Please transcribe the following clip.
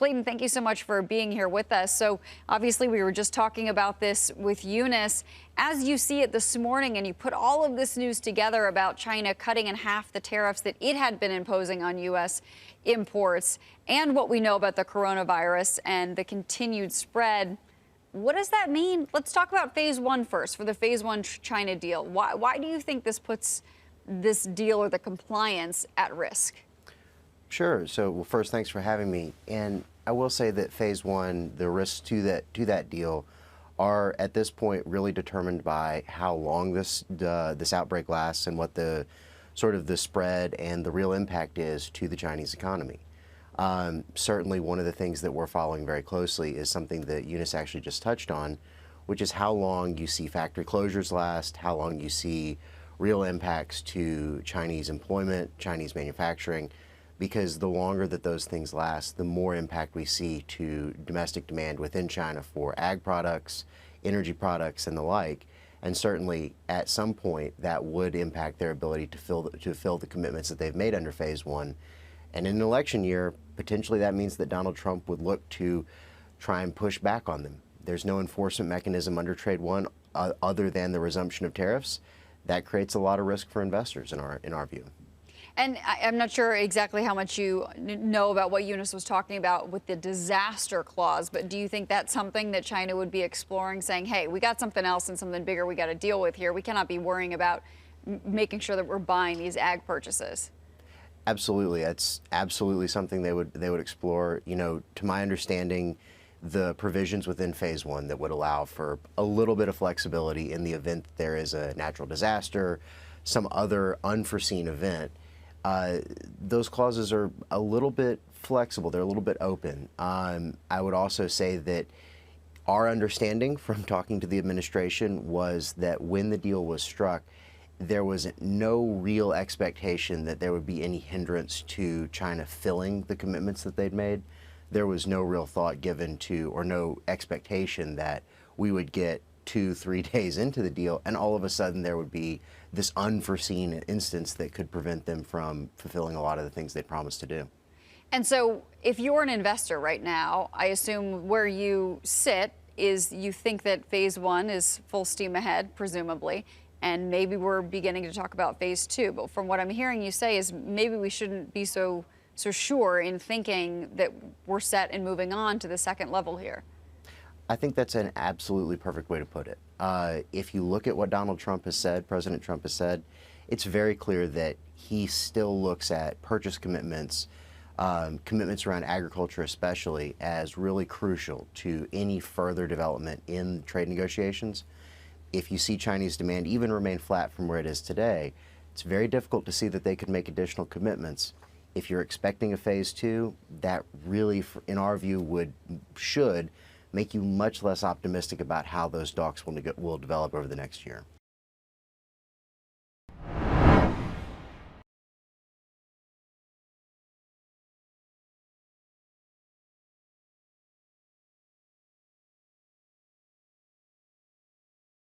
Clayton, thank you so much for being here with us. So obviously we were just talking about this with Eunice. As you see it this morning and you put all of this news together about China cutting in half the tariffs that it had been imposing on U.S. imports and what we know about the coronavirus and the continued spread, what does that mean? Let's talk about phase one first, for the phase one China deal. Why do you think this puts this deal or the compliance at risk? Sure. So, well, first, thanks for having me. And I will say that phase one, the risks to that deal are at this point really determined by how long this outbreak lasts and what the sort of the spread and the real impact is to the Chinese economy. Certainly, one of the things that we're following very closely is something that Eunice actually just touched on, which is how long you see factory closures last, how long you see real impacts to Chinese employment, Chinese manufacturing. Because the longer that those things last, the more impact we see to domestic demand within China for ag products, energy products, and the like. And certainly, at some point, that would impact their ability to fill the commitments that they've made under phase one. And in an election year, potentially that means that Donald Trump would look to try and push back on them. There's no enforcement mechanism under trade one other than the resumption of tariffs. That creates a lot of risk for investors in our view. And I'm not sure exactly how much you know about what Eunice was talking about with the disaster clause, but do you think that's something that China would be exploring, saying, hey, we got something else and something bigger we got to deal with here. We cannot be worrying about making sure that we're buying these ag purchases? Absolutely. That's absolutely something they would explore. You know, to my understanding, the provisions within phase one that would allow for a little bit of flexibility in the event that there is a natural disaster, some other unforeseen event. Those clauses are a little bit flexible. They're a little bit open. I would also say that our understanding from talking to the administration was that when the deal was struck, there was no real expectation that there would be any hindrance to China filling the commitments that they'd made. There was no real thought given to, or no expectation that we would get 2-3 days into the deal and all of a sudden there would be this unforeseen instance that could prevent them from fulfilling a lot of the things they promised to do. And so if you're an investor right now, I assume where you sit is you think that phase one is full steam ahead, presumably, and maybe we're beginning to talk about phase two. But from what I'm hearing you say is maybe we shouldn't be so sure in thinking that we're set and moving on to the second level here. I think that's an absolutely perfect way to put it. If you look at what Donald Trump has said, President Trump has said, it's very clear that he still looks at purchase commitments, commitments around agriculture especially, as really crucial to any further development in trade negotiations. If you see Chinese demand even remain flat from where it is today, it's very difficult to see that they could make additional commitments. If you're expecting a phase two, that really, in our view, should make you much less optimistic about how those talks will develop over the next year.